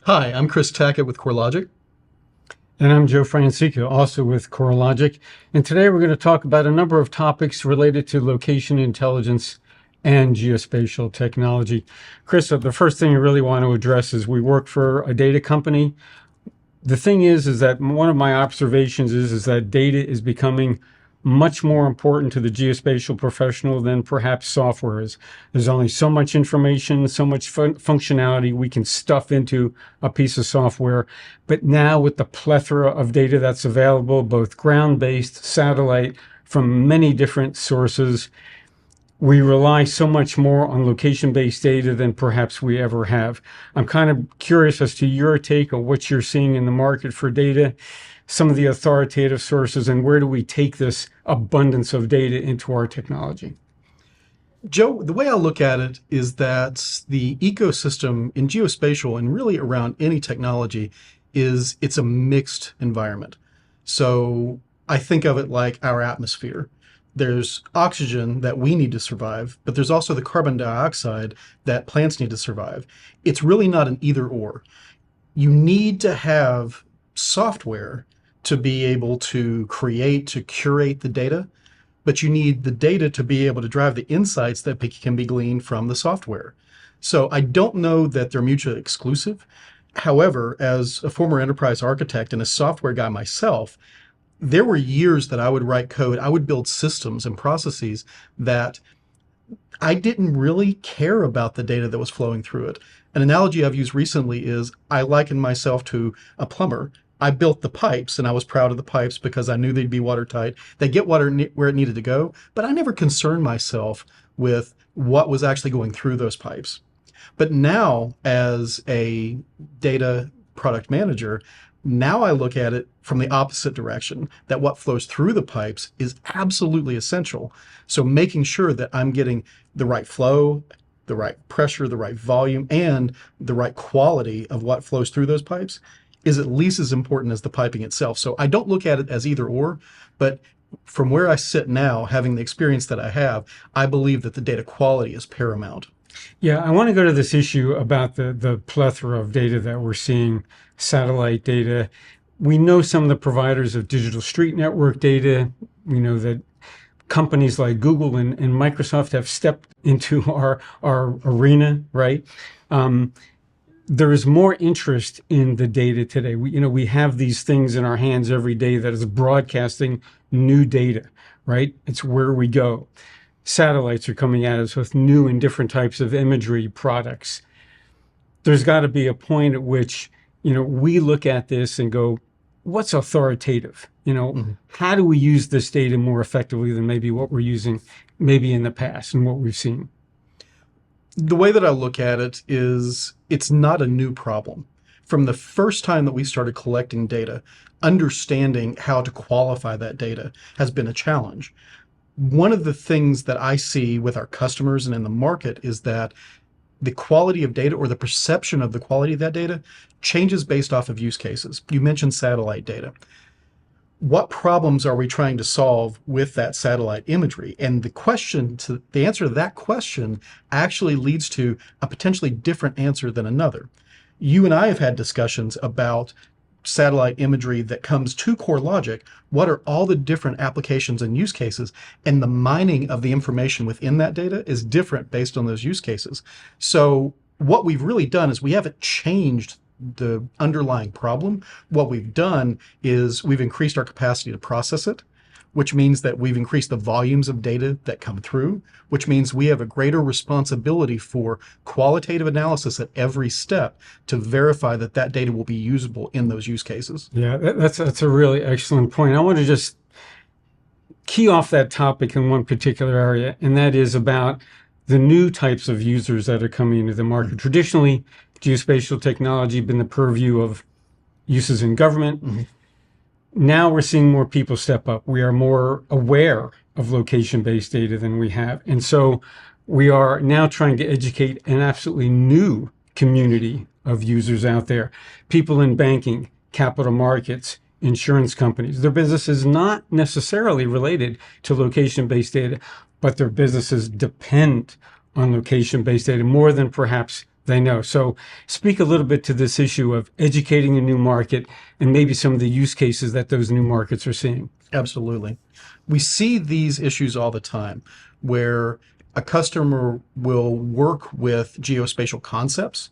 Hi, I'm Chris Tackett with CoreLogic. And I'm Joe Francica, also with CoreLogic. And today we're going to talk about a number of topics related to location intelligence and geospatial technology. Chris, the first thing I really want to address is we work for a data company. The thing is that one of my observations is that data is becoming much more important to the geospatial professional than perhaps software is. There's only so much information, so much functionality we can stuff into a piece of software. But now with the plethora of data that's available, both ground-based, satellite, from many different sources, we rely so much more on location-based data than perhaps we ever have. I'm kind of curious as to your take on what you're seeing in the market for data, some of the authoritative sources, and where do we take this abundance of data into our technology? Joe, the way I look at it is that the ecosystem in geospatial and really around any technology it's a mixed environment. So I think of it like our atmosphere. There's oxygen that we need to survive, but there's also the carbon dioxide that plants need to survive. It's really not an either or. You need to have software to be able to create, to curate the data, but you need the data to be able to drive the insights that can be gleaned from the software. So I don't know that they're mutually exclusive. However, as a former enterprise architect and a software guy myself, there were years that I would write code, I would build systems and processes that I didn't really care about the data that was flowing through it. An analogy I've used recently is I liken myself to a plumber. I built the pipes and I was proud of the pipes because I knew they'd be watertight. They get water where it needed to go, but I never concerned myself with what was actually going through those pipes. But now as a data product manager, now I look at it from the opposite direction, that what flows through the pipes is absolutely essential. So making sure that I'm getting the right flow, the right pressure, the right volume, and the right quality of what flows through those pipes is at least as important as the piping itself. So I don't look at it as either or, but from where I sit now, having the experience that I have, I believe that the data quality is paramount. Yeah, I want to go to this issue about the plethora of data that we're seeing, satellite data. We know some of the providers of digital street network data. We know that companies like Google and Microsoft have stepped into our arena, right? There is more interest in the data today. We have these things in our hands every day that is broadcasting new data, right? It's where we go. Satellites are coming at us with new and different types of imagery products. There's got to be a point at which, we look at this and go, what's authoritative? How do we use this data more effectively than maybe what we're using maybe in the past and what we've seen? The way that I look at it is it's not a new problem. From the first time that we started collecting data, understanding how to qualify that data has been a challenge. One of the things that I see with our customers and in the market is that the quality of data or the perception of the quality of that data changes based off of use cases. You mentioned satellite data. What problems are we trying to solve with that satellite imagery? And the answer to that question actually leads to a potentially different answer than another. You and I have had discussions about satellite imagery that comes to CoreLogic. What are all the different applications and use cases? And the mining of the information within that data is different based on those use cases. So what we've really done is we haven't changed the underlying problem. What we've done is we've increased our capacity to process it, which means that we've increased the volumes of data that come through, which means we have a greater responsibility for qualitative analysis at every step to verify that that data will be usable in those use cases. Yeah, that's a really excellent point. I want to just key off that topic in one particular area, and that is about the new types of users that are coming into the market. Traditionally, geospatial technology has been the purview of uses in government. Now we're seeing more people step up. We are more aware of location-based data than we have. And so we are now trying to educate an absolutely new community of users out there. People in banking, capital markets, insurance companies. Their business is not necessarily related to location-based data, but their businesses depend on location-based data more than perhaps They know. So speak a little bit to this issue of educating a new market and maybe some of the use cases that those new markets are seeing. Absolutely. We see these issues all the time where a customer will work with geospatial concepts.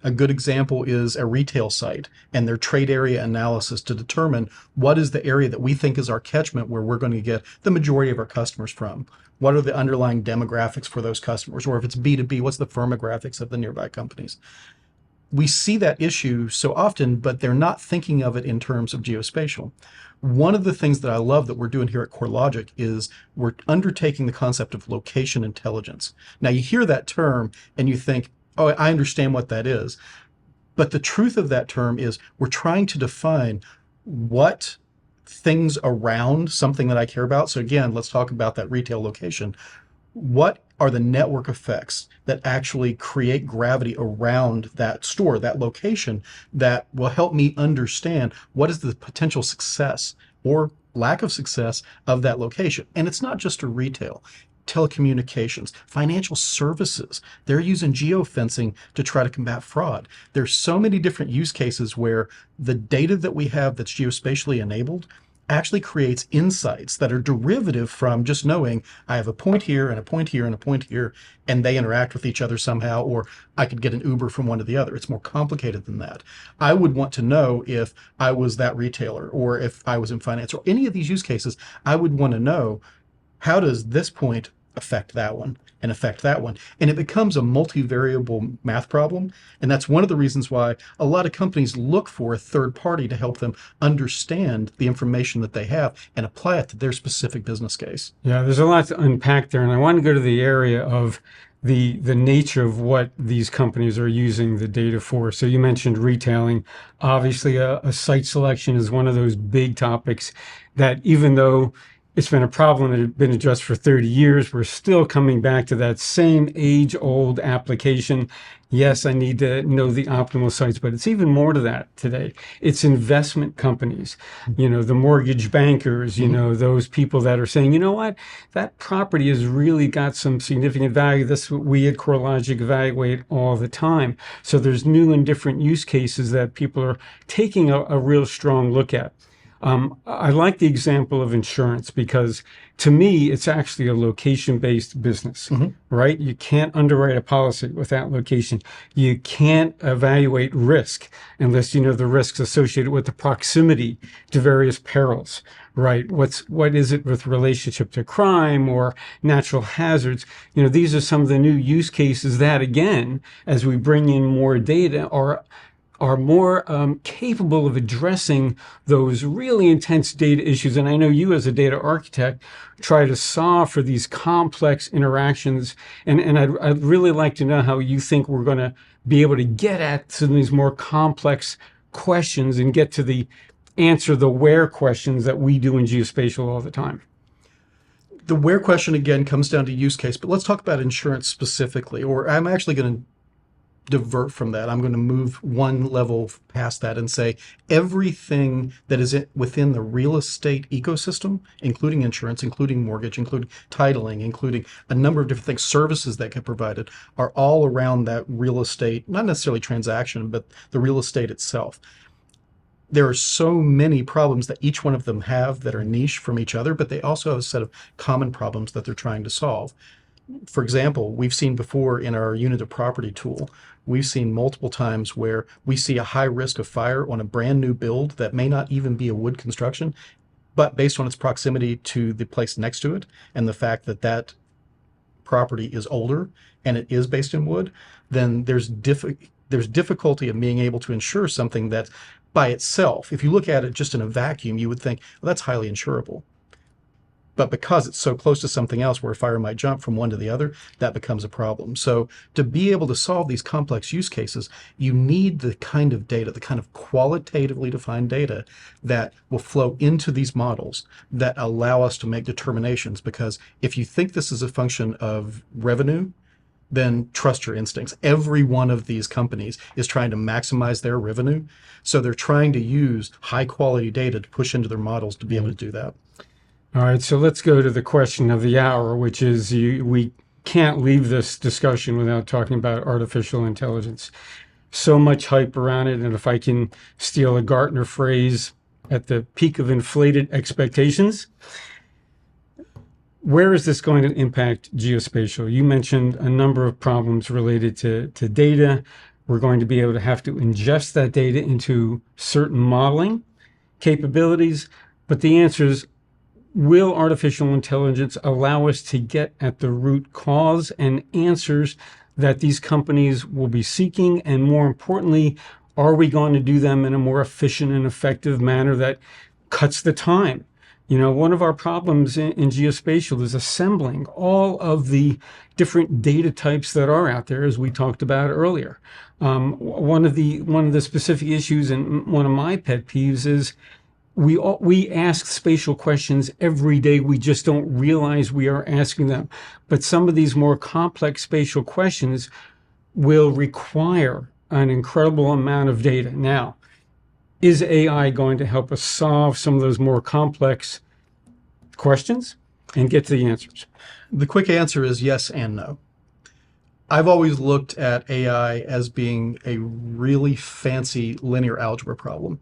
A good example is a retail site and their trade area analysis to determine what is the area that we think is our catchment where we're going to get the majority of our customers from. What are the underlying demographics for those customers? Or if it's B2B, what's the firmographics of the nearby companies? We see that issue so often, but they're not thinking of it in terms of geospatial. One of the things that I love that we're doing here at CoreLogic is we're undertaking the concept of location intelligence. Now, you hear that term and you think, oh, I understand what that is. But the truth of that term is we're trying to define what things around something that I care about. So again, let's talk about that retail location. What are the network effects that actually create gravity around that store, that location, that will help me understand what is the potential success or lack of success of that location? And it's not just a retail. Telecommunications, financial services. They're using geofencing to try to combat fraud. There's so many different use cases where the data that we have that's geospatially enabled actually creates insights that are derivative from just knowing I have a point here and a point here and a point here, and they interact with each other somehow, or I could get an Uber from one to the other. It's more complicated than that. I would want to know if I was that retailer or if I was in finance or any of these use cases, I would want to know how does this point affect that one and affect that one. And it becomes a multivariable math problem. And that's one of the reasons why a lot of companies look for a third party to help them understand the information that they have and apply it to their specific business case. Yeah, there's a lot to unpack there. And I want to go to the area of the nature of what these companies are using the data for. So you mentioned retailing. Obviously, a site selection is one of those big topics that even though it's been a problem that had been addressed for 30 years. We're still coming back to that same age-old application. Yes, I need to know the optimal sites, but it's even more to that today. It's investment companies, the mortgage bankers, those people that are saying, you know what, that property has really got some significant value. That's what we at CoreLogic evaluate all the time. So there's new and different use cases that people are taking a real strong look at. I like the example of insurance because to me, it's actually a location-based business, right? You can't underwrite a policy without location. You can't evaluate risk unless you know the risks associated with the proximity to various perils, right? What is it with relationship to crime or natural hazards? These are some of the new use cases that, again, as we bring in more data, are more capable of addressing those really intense data issues. And I know you as a data architect try to solve for these complex interactions. And I'd really like to know how you think we're going to be able to get at some of these more complex questions and get to the answer the where questions that we do in geospatial all the time. The where question, again, comes down to use case, but let's talk about insurance specifically, or I'm actually going to divert from that. I'm going to move one level past that and say everything that is within the real estate ecosystem, including insurance, including mortgage, including titling, including a number of different things, services that get provided, are all around that real estate, not necessarily transaction, but the real estate itself. There are so many problems that each one of them have that are niche from each other, but they also have a set of common problems that they're trying to solve. For example, we've seen before in our unit of property tool, we've seen multiple times where we see a high risk of fire on a brand new build that may not even be a wood construction, but based on its proximity to the place next to it and the fact that that property is older and it is based in wood, then there's difficulty in being able to insure something that by itself, if you look at it just in a vacuum, you would think, well, that's highly insurable. But because it's so close to something else where a fire might jump from one to the other, that becomes a problem. So to be able to solve these complex use cases, you need the kind of data, the kind of qualitatively defined data that will flow into these models that allow us to make determinations. Because if you think this is a function of revenue, then trust your instincts. Every one of these companies is trying to maximize their revenue. So they're trying to use high quality data to push into their models to be able to do that. All right, so let's go to the question of the hour, which is we can't leave this discussion without talking about artificial intelligence. So much hype around it, and if I can steal a Gartner phrase, at the peak of inflated expectations. Where is this going to impact geospatial? You mentioned a number of problems related to data. We're going to be able to have to ingest that data into certain modeling capabilities, but the answer is, will artificial intelligence allow us to get at the root cause and answers that these companies will be seeking? And more importantly, are we going to do them in a more efficient and effective manner that cuts the time? You know, one of our problems in geospatial is assembling all of the different data types that are out there, as we talked about earlier. One of the specific issues, and one of my pet peeves, is we ask spatial questions every day. We just don't realize we are asking them. But some of these more complex spatial questions will require an incredible amount of data. Now, is AI going to help us solve some of those more complex questions and get to the answers? The quick answer is yes and no. I've always looked at AI as being a really fancy linear algebra problem.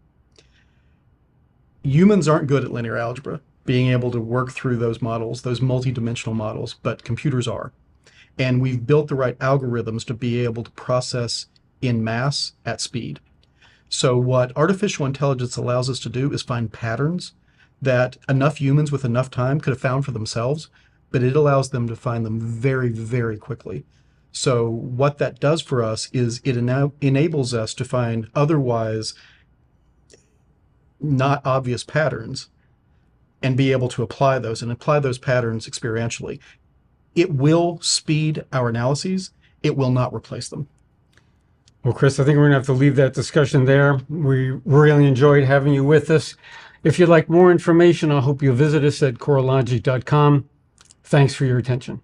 Humans aren't good at linear algebra, being able to work through those models, those multidimensional models, but computers are. And we've built the right algorithms to be able to process in mass at speed. So what artificial intelligence allows us to do is find patterns that enough humans with enough time could have found for themselves, but it allows them to find them very, very quickly. So what that does for us is it enables us to find otherwise not obvious patterns and be able to apply those patterns experientially. It will speed our analyses. It will not replace them. Well, Chris, I think we're going to have to leave that discussion there. We really enjoyed having you with us. If you'd like more information, I hope you'll visit us at coralogic.com. Thanks for your attention.